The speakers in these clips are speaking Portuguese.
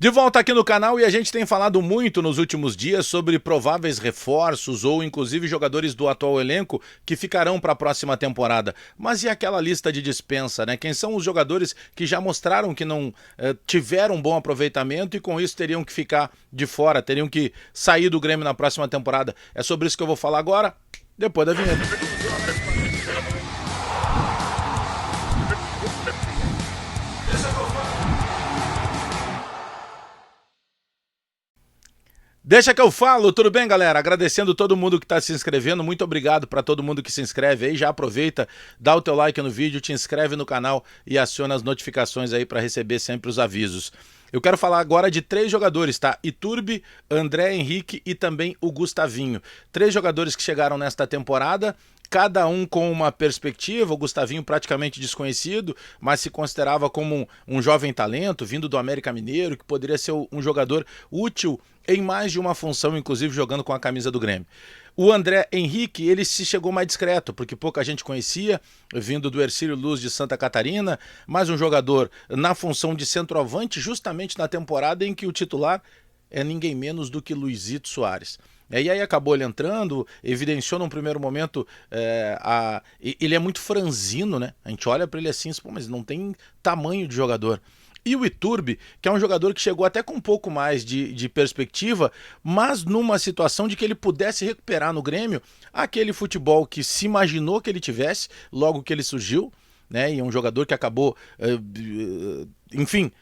De volta aqui no canal e a gente tem falado muito nos últimos dias sobre prováveis reforços ou inclusive jogadores do atual elenco que ficarão para a próxima temporada. Mas e aquela lista de dispensa, né? Quem são os jogadores que já mostraram que não tiveram um bom aproveitamento e com isso teriam que ficar de fora, teriam que sair do Grêmio na próxima temporada? É sobre isso que eu vou falar agora, depois da vinheta. Deixa que eu falo, tudo bem, galera? Agradecendo todo mundo que está se inscrevendo, muito obrigado para todo mundo que se inscreve aí. Já aproveita, dá o teu like no vídeo, te inscreve no canal e aciona as notificações aí para receber sempre os avisos. Eu quero falar agora de 3 jogadores, tá? Iturbe, André Henrique e também o Gustavinho. 3 jogadores que chegaram nesta temporada, cada um com uma perspectiva. O Gustavinho praticamente desconhecido, mas se considerava como um jovem talento, vindo do América Mineiro, que poderia ser um jogador útil em mais de uma função, inclusive jogando com a camisa do Grêmio. O André Henrique, ele se chegou mais discreto, porque pouca gente conhecia, vindo do Hercílio Luz de Santa Catarina, mas um jogador na função de centroavante, justamente na temporada em que o titular é ninguém menos do que Luizito Soares. E aí acabou ele entrando, evidenciou num primeiro momento, ele é muito franzino, né? A gente olha para ele assim, pô, mas não tem tamanho de jogador. E o Iturbe, que é um jogador que chegou até com um pouco mais de perspectiva, mas numa situação de que ele pudesse recuperar no Grêmio aquele futebol que se imaginou que ele tivesse logo que ele surgiu, né? E é um jogador que acabou, enfim,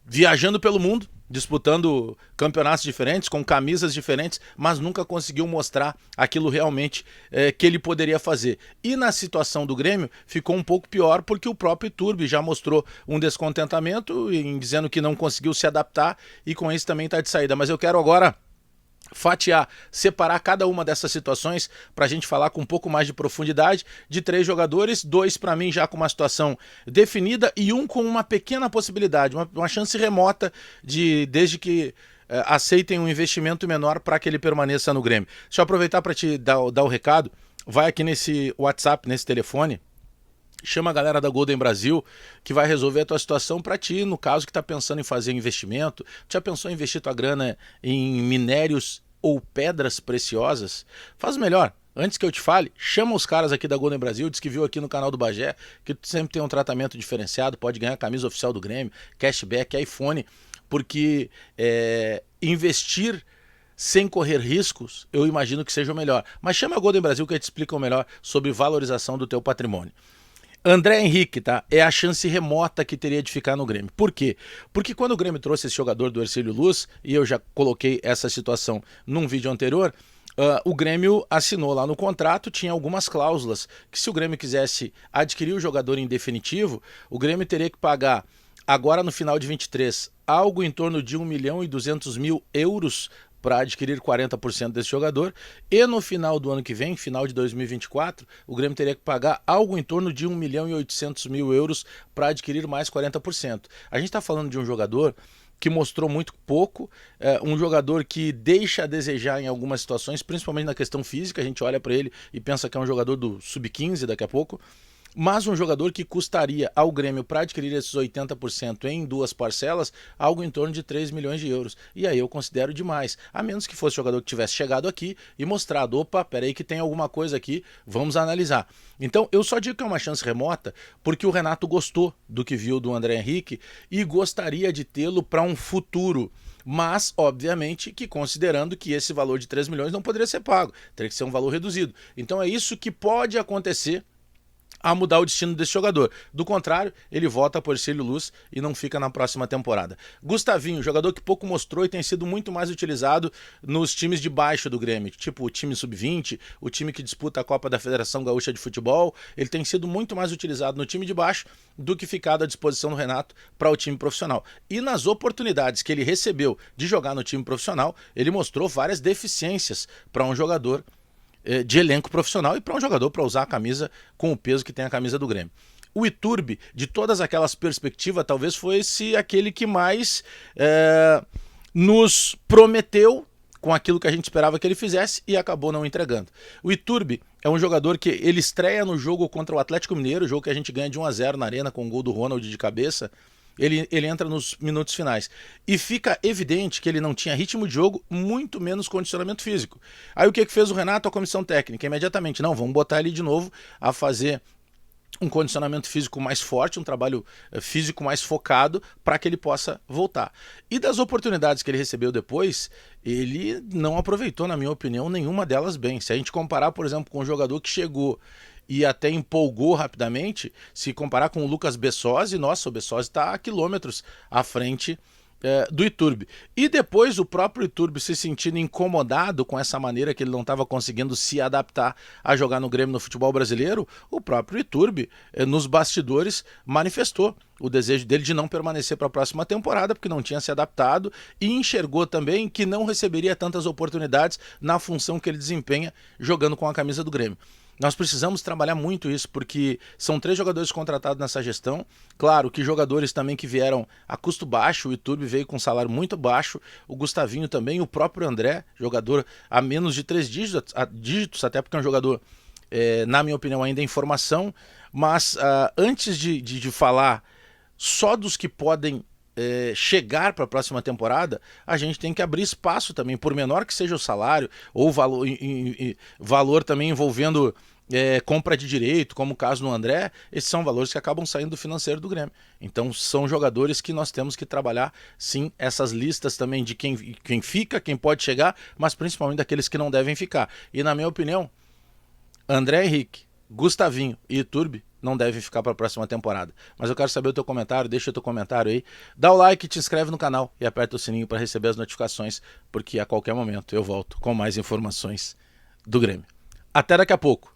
viajando pelo mundo, disputando campeonatos diferentes, com camisas diferentes, mas nunca conseguiu mostrar aquilo realmente que ele poderia fazer. E na situação do Grêmio ficou um pouco pior, porque o próprio Iturbe já mostrou um descontentamento em dizendo que não conseguiu se adaptar e com isso também está de saída. Mas eu quero agora fatiar, separar cada uma dessas situações para a gente falar com um pouco mais de profundidade de 3 jogadores, 2 para mim já com uma situação definida e um com uma pequena possibilidade, uma chance remota desde que aceitem um investimento menor para que ele permaneça no Grêmio. Deixa eu aproveitar para te dar o recado, vai aqui nesse WhatsApp, nesse telefone, chama a galera da Golden Brasil que vai resolver a tua situação para ti, no caso que está pensando em fazer investimento. Já pensou em investir tua grana em minérios ou pedras preciosas? Faz melhor. Antes que eu te fale, chama os caras aqui da Golden Brasil, diz que viu aqui no canal do Bagé, que tu sempre tem um tratamento diferenciado, pode ganhar camisa oficial do Grêmio, cashback, iPhone, porque investir sem correr riscos, eu imagino que seja o melhor. Mas chama a Golden Brasil que te explica o melhor sobre valorização do teu patrimônio. André Henrique, tá? É a chance remota que teria de ficar no Grêmio. Por quê? Porque quando o Grêmio trouxe esse jogador do Hercílio Luz, e eu já coloquei essa situação num vídeo anterior, o Grêmio assinou lá no contrato, tinha algumas cláusulas, que se o Grêmio quisesse adquirir o jogador em definitivo, o Grêmio teria que pagar, agora no final de 23, algo em torno de 1.200.000 euros para adquirir 40% desse jogador, e no final do ano que vem, final de 2024, o Grêmio teria que pagar algo em torno de 1.800.000 euros para adquirir mais 40%. A gente está falando de um jogador que mostrou muito pouco, um jogador que deixa a desejar em algumas situações, principalmente na questão física. A gente olha para ele e pensa que é um jogador do sub-15 daqui a pouco, mas um jogador que custaria ao Grêmio para adquirir esses 80% em 2 parcelas, algo em torno de 3 milhões de euros. E aí eu considero demais, a menos que fosse jogador que tivesse chegado aqui e mostrado, opa, peraí que tem alguma coisa aqui, vamos analisar. Então eu só digo que é uma chance remota porque o Renato gostou do que viu do André Henrique e gostaria de tê-lo para um futuro. Mas, obviamente, que considerando que esse valor de 3 milhões não poderia ser pago, teria que ser um valor reduzido. Então é isso que pode acontecer a mudar o destino desse jogador. Do contrário, ele volta por Hercílio Luz e não fica na próxima temporada. Gustavinho, jogador que pouco mostrou e tem sido muito mais utilizado nos times de baixo do Grêmio, tipo o time sub-20, o time que disputa a Copa da Federação Gaúcha de Futebol. Ele tem sido muito mais utilizado no time de baixo do que ficado à disposição do Renato para o time profissional. E nas oportunidades que ele recebeu de jogar no time profissional, ele mostrou várias deficiências para um jogador de elenco profissional e para um jogador para usar a camisa com o peso que tem a camisa do Grêmio. O Iturbe, de todas aquelas perspectivas, talvez fosse aquele que mais nos prometeu com aquilo que a gente esperava que ele fizesse e acabou não entregando. O Iturbe é um jogador que ele estreia no jogo contra o Atlético Mineiro, jogo que a gente ganha de 1-0 na arena com o gol do Ronald de cabeça, ele entra nos minutos finais. E fica evidente que ele não tinha ritmo de jogo, muito menos condicionamento físico. Aí o que fez o Renato, a comissão técnica? Imediatamente, não, vamos botar ele de novo a fazer um condicionamento físico mais forte, um trabalho físico mais focado para que ele possa voltar. E das oportunidades que ele recebeu depois, ele não aproveitou, na minha opinião, nenhuma delas bem. Se a gente comparar, por exemplo, com um jogador que chegou e até empolgou rapidamente, se comparar com o Lucas Bessosi, nossa, o Bessosi está a quilômetros à frente do Iturbe. E depois o próprio Iturbe se sentindo incomodado com essa maneira que ele não estava conseguindo se adaptar a jogar no Grêmio no futebol brasileiro, o próprio Iturbe, nos bastidores, manifestou o desejo dele de não permanecer para a próxima temporada, porque não tinha se adaptado, e enxergou também que não receberia tantas oportunidades na função que ele desempenha jogando com a camisa do Grêmio. Nós precisamos trabalhar muito isso, porque são 3 jogadores contratados nessa gestão. Claro que jogadores também que vieram a custo baixo, o Iturbe veio com um salário muito baixo, o Gustavinho também, o próprio André, jogador a menos de 3 dígitos, até porque é um jogador, na minha opinião, ainda em formação. Mas antes de falar só dos que podem chegar para a próxima temporada, a gente tem que abrir espaço também, por menor que seja o salário, ou valor também envolvendo compra de direito, como o caso do André. Esses são valores que acabam saindo do financeiro do Grêmio. Então são jogadores que nós temos que trabalhar, sim, essas listas também de quem fica, quem pode chegar, mas principalmente daqueles que não devem ficar. E na minha opinião, André Henrique, Gustavinho e Iturbe não devem ficar para a próxima temporada. Mas eu quero saber o teu comentário, deixa o teu comentário aí, dá o like, te inscreve no canal e aperta o sininho para receber as notificações, porque a qualquer momento eu volto com mais informações do Grêmio. Até daqui a pouco.